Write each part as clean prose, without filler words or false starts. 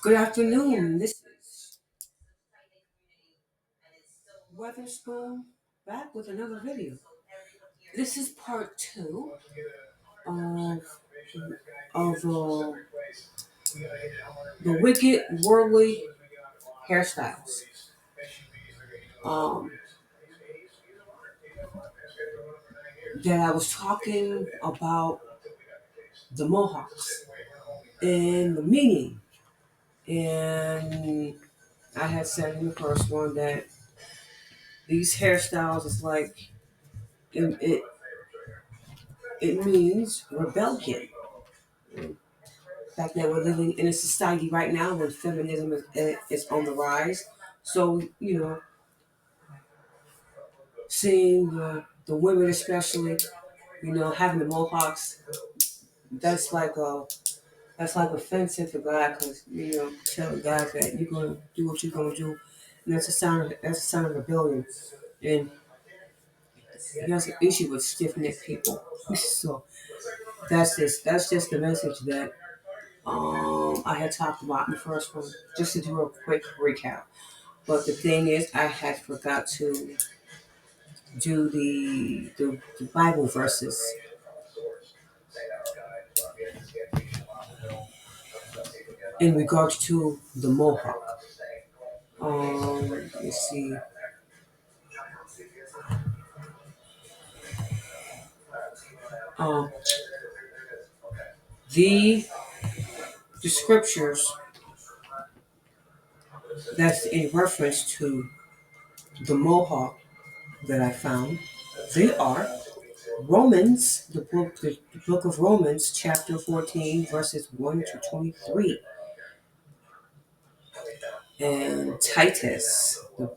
Good afternoon. This is Weatherspoon back with another video. This is part two of the wicked worldly hairstyles. Um, that I was talking about the Mohawks and the meaning. And I had said in the first one that these hairstyles is like it means rebellion. The fact that we're living in a society right now where feminism is on the rise. So, seeing the women especially, having the mohawks, that's like offensive to God because, telling God that you're going to do what you're going to do. And that's a sign of rebellion. And he has an issue with stiff necked people. So that's just the message that I had talked about in the first one, just to do a quick recap. But the thing is, I had forgot to do the Bible verses in regards to the Mohawk. Let's see. Um, the the scriptures that's in reference to the Mohawk that I found, they are the book of Romans, chapter 14, verses 1 to 23, and Titus, the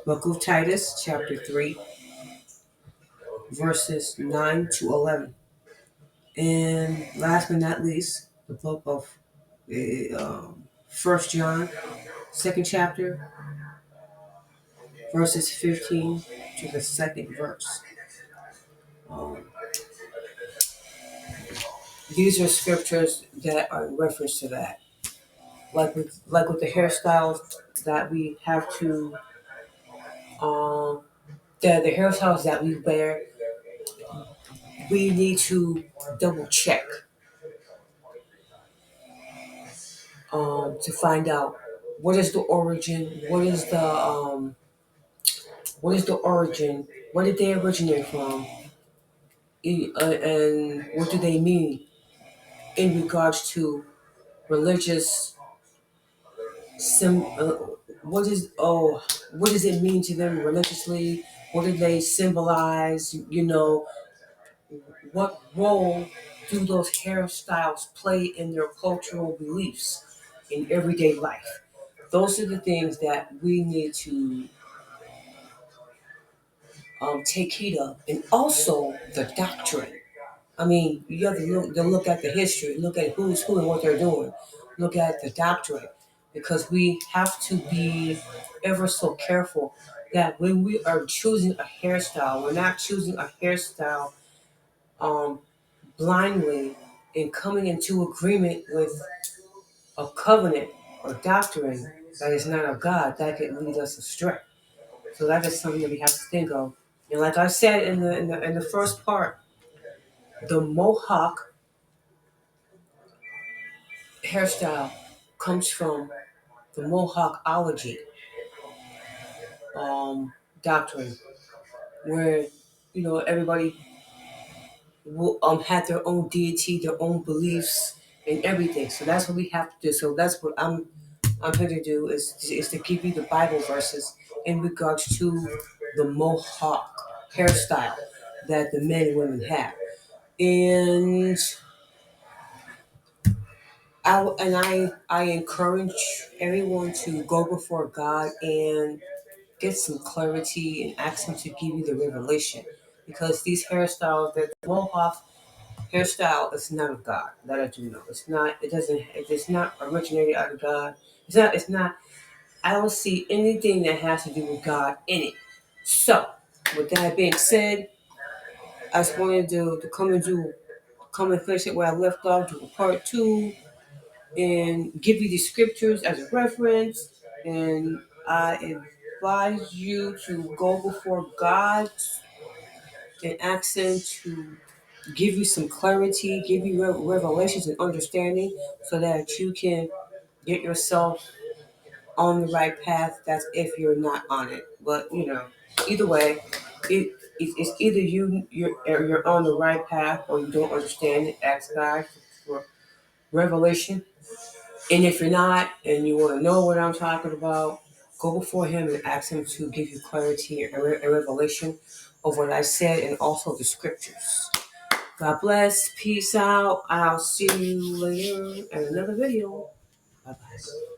book of Titus, chapter 3, verses 9 to 11. And last but not least, the book of First John, second chapter, verses 15 to the second verse. Um, these are scriptures that are in reference to that. Like with the hairstyles that we have to, um, the hairstyles that we wear, we need to double check to find out what is the origin, what is the origin, where did they originate from, and what do they mean in regards to religious sim. What does it mean to them religiously? What do they symbolize? What role do those hairstyles play in their cultural beliefs in everyday life? Those are the things that we need to take heed of, and also the doctrine. I mean, you have to look at the history, look at who's who and what they're doing, look at the doctrine, because we have to be ever so careful that when we are choosing a hairstyle, we're not choosing a hairstyle um, blindly and coming into agreement with a covenant or doctrine that is not of God that could lead us astray. So that is something that we have to think of. And like I said in the first part, the Mohawk hairstyle comes from the Mohawkology doctrine, where everybody will had their own deity, their own beliefs, and everything. So that's what we have to do. So that's what I'm here to do is to give you the Bible verses in regards to the Mohawk hairstyle that the men and women have. And I encourage everyone to go before God and get some clarity and ask him to give you the revelation. Because these hairstyles, that the Mohawk hairstyle is not of God. That I do know. It's not. It's not originated out of God. It's not. I don't see anything that has to do with God in it. So, with that being said, I just wanted to come and finish it where I left off, do a part two, and give you the scriptures as a reference. And I advise you to go before God and ask Him to give you some clarity, give you revelations and understanding so that you can get yourself on the right path. That's if you're not on it. But either way, it's either you're on the right path or you don't understand it. Ask God for revelation. And if you're not and you want to know what I'm talking about, go before Him and ask Him to give you clarity and revelation of what I said and also the scriptures. God bless. Peace out. I'll see you later in another video. Bye bye.